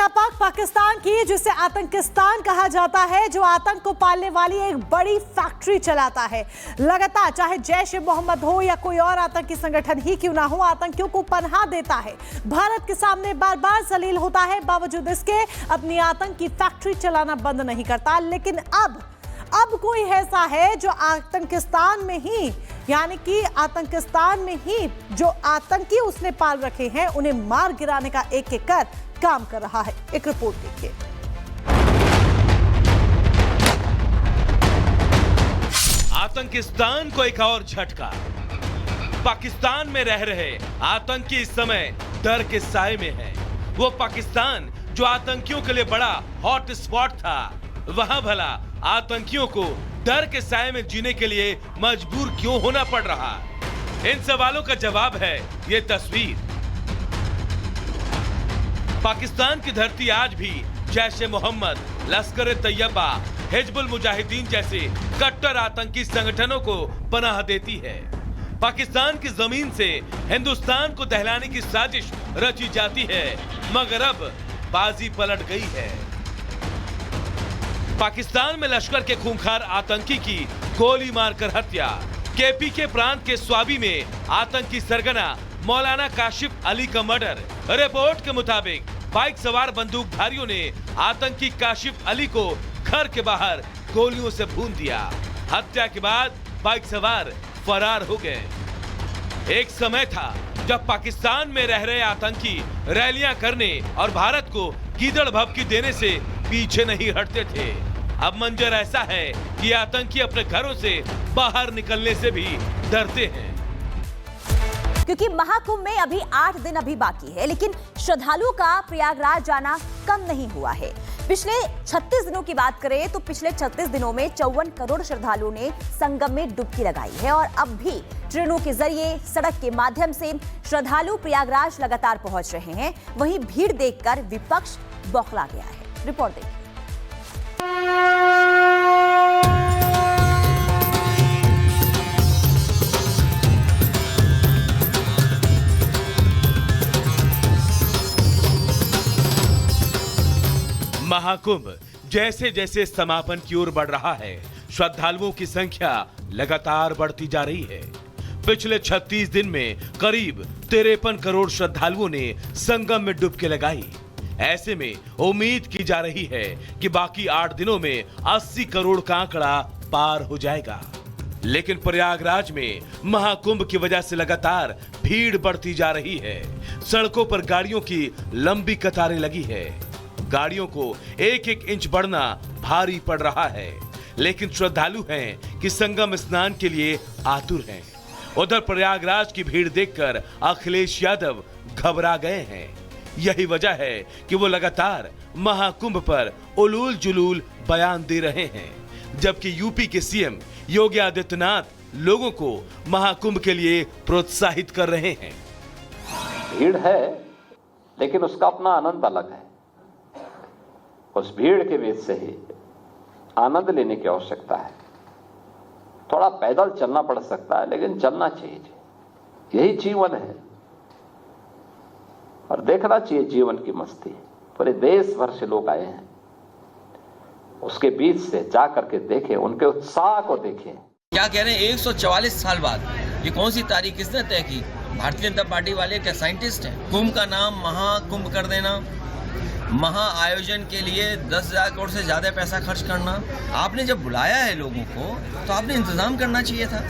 सीमा पाक पाकिस्तान की, जिसे आतंकिस्तान कहा जाता है, जो आतंक को पालने वाली एक बड़ी फैक्ट्री चलाता है। लगातार चाहे जैश ए मोहम्मद हो या कोई और आतंकी संगठन ही क्यों ना हो, आतंकियों को पनाह देता है। भारत के सामने बार बार जलील होता है, बावजूद इसके अपनी आतंक की फैक्ट्री चलाना बंद नहीं करता। लेकिन अब कोई ऐसा है जो आतंकिस्तान में ही, यानी कि आतंकिस्तान में ही जो आतंकी उसने पाल रखे हैं, उन्हें मार गिराने का एक एक कर काम कर रहा है। एक रिपोर्ट देखिए। आतंकिस्तान को एक और झटका। पाकिस्तान में रह रहे आतंकी इस समय डर के साए में है। वो पाकिस्तान जो आतंकियों के लिए बड़ा हॉट स्पॉट था, वहां भला आतंकियों को डर के साए में जीने के लिए मजबूर क्यों होना पड़ रहा? इन सवालों का जवाब है ये तस्वीर। पाकिस्तान की धरती आज भी जैश ए मोहम्मद, लश्कर तैयबा, हिजबुल मुजाहिदीन जैसे कट्टर आतंकी संगठनों को पनाह देती है। पाकिस्तान की जमीन से हिंदुस्तान को दहलाने की साजिश रची जाती है, मगर अब बाजी पलट गई है। पाकिस्तान में लश्कर के खूंखार आतंकी की गोली मारकर हत्या। केपी के प्रांत के स्वाबी में आतंकी सरगना मौलाना काशिफ अली का मर्डर। रिपोर्ट के मुताबिक बाइक सवार बंदूकधारियों ने आतंकी काशिफ अली को घर के बाहर गोलियों से भून दिया। हत्या के बाद बाइक सवार फरार हो गए। एक समय था जब पाकिस्तान में रह रहे आतंकी रैलियां करने और भारत को गीदड़ भभकी देने से पीछे नहीं हटते थे। अब मंजर ऐसा है कि आतंकी अपने घरों से बाहर निकलने से भी डरते हैं। क्योंकि महाकुंभ में अभी 8 दिन अभी बाकी है, लेकिन श्रद्धालुओं का प्रयागराज जाना कम नहीं हुआ है। पिछले 36 दिनों की बात करें तो पिछले 36 दिनों में 54 करोड़ श्रद्धालुओं ने संगम में डुबकी लगाई है और अब भी ट्रेनों के जरिए, सड़क के माध्यम से श्रद्धालु प्रयागराज लगातार पहुंच रहे हैं। वहीं भीड़ देखकर विपक्ष बौखला गया है। रिपोर्ट देखिए। महाकुंभ जैसे जैसे समापन की ओर बढ़ रहा है, श्रद्धालुओं की संख्या लगातार बढ़ती जा रही है। पिछले 36 दिन में करीब 53 करोड़ श्रद्धालुओं ने संगम में डुबकी लगाई। ऐसे में उम्मीद की जा रही है कि बाकी 8 दिनों में 80 करोड़ का आंकड़ा पार हो जाएगा। लेकिन प्रयागराज में महाकुंभ की वजह से लगातार भीड़ बढ़ती जा रही है। सड़कों पर गाड़ियों की लंबी कतारें लगी है। गाड़ियों को एक एक इंच बढ़ना भारी पड़ रहा है, लेकिन श्रद्धालु हैं कि संगम स्नान के लिए आतुर हैं। उधर प्रयागराज की भीड़ देखकर अखिलेश यादव घबरा गए हैं। यही वजह है कि वो लगातार महाकुंभ पर उलूल जुलूल बयान दे रहे हैं, जबकि यूपी के सीएम योगी आदित्यनाथ लोगों को महाकुंभ के लिए प्रोत्साहित कर रहे हैं। भीड़ है, लेकिन उसका अपना आनंद अलग है। उस भीड़ के बीच से ही आनंद लेने की आवश्यकता है। थोड़ा पैदल चलना पड़ सकता है, लेकिन चलना चाहिए। यही जीवन है और देखना चाहिए जीवन की मस्ती। पूरे देश भर से लोग आए हैं, उसके बीच से जा करके देखें, उनके उत्साह को देखें। क्या कह रहे हैं 144 साल बाद ये कौन सी तारीख किसने तय की? भारतीय जनता पार्टी वाले क्या साइंटिस्ट हैं? कुंभ का नाम महाकुंभ कर देना, महा आयोजन के लिए 10,000 करोड़ से ज्यादा पैसा खर्च करना। आपने जब बुलाया है लोगों को तो आपने इंतजाम करना चाहिए था।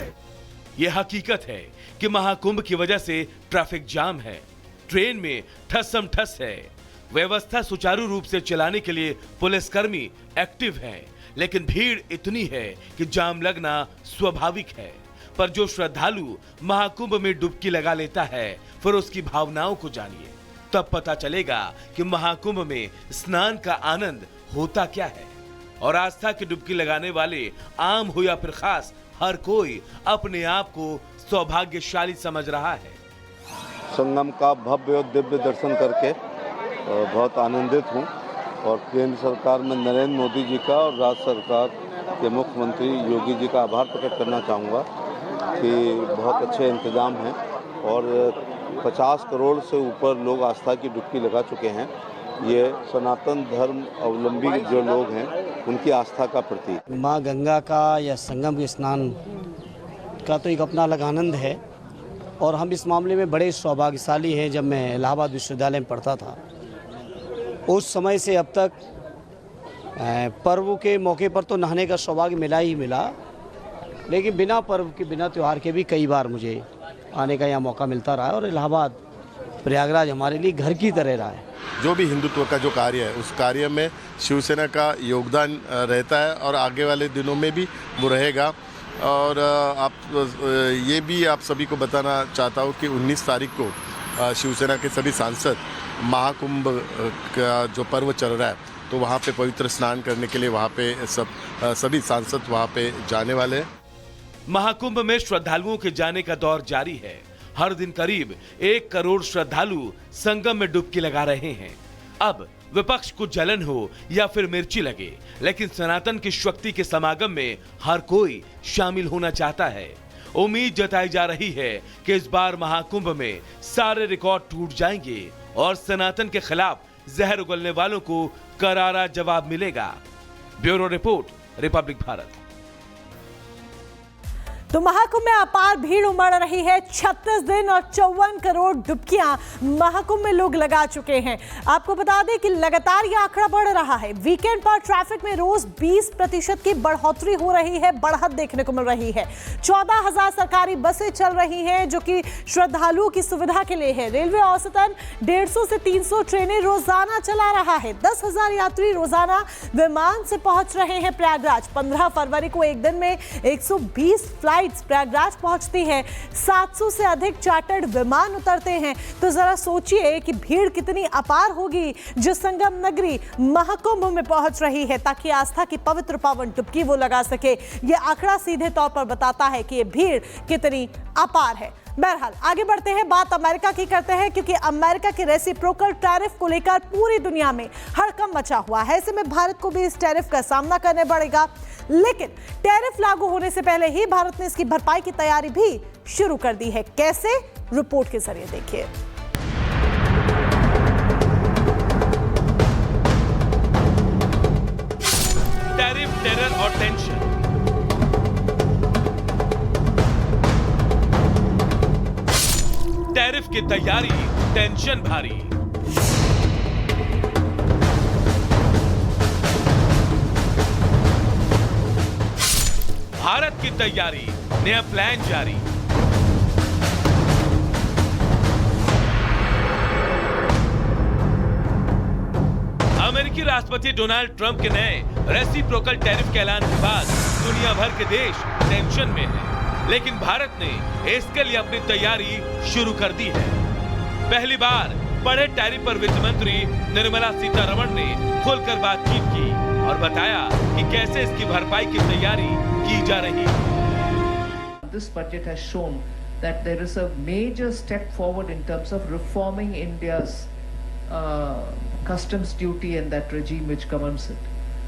यह हकीकत है कि महाकुंभ की वजह से ट्रैफिक जाम है, ट्रेन में ठस्सम ठस है। व्यवस्था सुचारू रूप से चलाने के लिए पुलिसकर्मी एक्टिव हैं, लेकिन भीड़ इतनी है कि जाम लगना स्वाभाविक है। पर जो श्रद्धालु महाकुंभ में डुबकी लगा लेता है, फिर उसकी भावनाओं को जानिए, तब पता चलेगा कि महाकुंभ में स्नान का आनंद होता क्या है। और आस्था की डुबकी लगाने वाले आम हो या फिर खास, हर कोई अपने आप को सौभाग्यशाली समझ रहा है। संगम का भव्य और दिव्य दर्शन करके बहुत आनंदित हूँ और केंद्र सरकार में नरेंद्र मोदी जी का और राज्य सरकार के मुख्यमंत्री योगी जी का आभार प्रकट करना चाहूँगा कि बहुत अच्छे इंतजाम हैं और 50 करोड़ से ऊपर लोग आस्था की डुबकी लगा चुके हैं ये सनातन धर्म अवलंबी जो लोग हैं उनकी आस्था का प्रतीक। माँ गंगा का या संगम के स्नान का तो एक अपना अलग आनंद है और हम इस मामले में बड़े सौभाग्यशाली हैं। जब मैं इलाहाबाद विश्वविद्यालय में पढ़ता था उस समय से अब तक पर्व के मौके पर तो नहाने का सौभाग्य मिला ही मिला, लेकिन बिना पर्व के बिना त्यौहार के भी कई बार मुझे आने का यहाँ मौका मिलता रहा है और इलाहाबाद प्रयागराज हमारे लिए घर की तरह रहा है। जो भी हिंदुत्व का जो कार्य है उस कार्य में शिवसेना का योगदान रहता है और आगे वाले दिनों में भी वो रहेगा। और ये भी आप सभी को बताना चाहता हूँ कि 19 तारीख को शिवसेना के सभी सांसद महाकुंभ का जो पर्व चल रहा है तो वहाँ पे पवित्र स्नान करने के लिए वहाँ पे सभी सांसद वहाँ पे जाने वाले हैं। महाकुंभ में श्रद्धालुओं के जाने का दौर जारी है। हर दिन करीब 1 करोड़ श्रद्धालु संगम में डुबकी लगा रहे हैं। अब विपक्ष को जलन हो या फिर मिर्ची लगे, लेकिन सनातन की शक्ति के समागम में हर कोई शामिल होना चाहता है। उम्मीद जताई जा रही है कि इस बार महाकुंभ में सारे रिकॉर्ड टूट जाएंगे और सनातन के खिलाफ जहर उगलने वालों को करारा जवाब मिलेगा। Bureau report, Republic Bharat. तो महाकुंभ में अपार भीड़ उमड़ रही है। 36 दिन और 54 करोड़ डुबकियां महाकुंभ में लोग लगा चुके हैं। आपको बता दें कि लगातार यह आंकड़ा बढ़ रहा है। वीकेंड पर ट्रैफिक में रोज 20% की बढ़ोतरी हो रही है, बढ़त देखने को मिल रही है। 14,000 सरकारी बसें चल रही हैं जो कि श्रद्धालुओं की सुविधा के लिए है। रेलवे औसतन 150 से 300 ट्रेनें रोजाना चला रहा है। 10,000 यात्री रोजाना विमान से पहुंच रहे हैं प्रयागराज। 15 फरवरी को एक दिन में 120 फ्लाइट प्रयागराज पहुंचती है। 700 से अधिक चार्टर्ड विमान उतरते हैं। तो जरा सोचिए कि भीड़ कितनी अपार होगी जो संगम नगरी महाकुंभ में पहुंच रही है ताकि आस्था की पवित्र पावन डुबकी वो लगा सके। यह आंकड़ा सीधे तौर पर बताता है कि यह भीड़ कितनी अपार है। बहरहाल आगे बढ़ते हैं, बात अमेरिका की करते हैं क्योंकि अमेरिका के रेसिप्रोकल टैरिफ को लेकर पूरी दुनिया में हड़कंप मचा हुआ है। ऐसे में भारत को भी इस टैरिफ का सामना करना पड़ेगा, लेकिन टैरिफ लागू होने से पहले ही भारत ने इसकी भरपाई की तैयारी भी शुरू कर दी है। कैसे? रिपोर्ट के जरिए देखिए। टैरिफ, टेरर और टेंशन। टैरिफ की तैयारी, टेंशन भारी। भारत की तैयारी, नया प्लान जारी। अमेरिकी राष्ट्रपति डोनाल्ड ट्रंप के नए रेसिप्रोकल टैरिफ के ऐलान के बाद दुनिया भर के देश टेंशन में हैं। लेकिन भारत ने इसके लिए अपनी तैयारी शुरू कर दी है। पहली बार बड़े टैरिफ पर वित्त मंत्री निर्मला सीतारमण ने खुलकर बातचीत की और बताया कि कैसे इसकी भरपाई की तैयारी की जा रही है। This budget has shown that there is a major step forward in terms of reforming India's customs duty and that regime which governs it.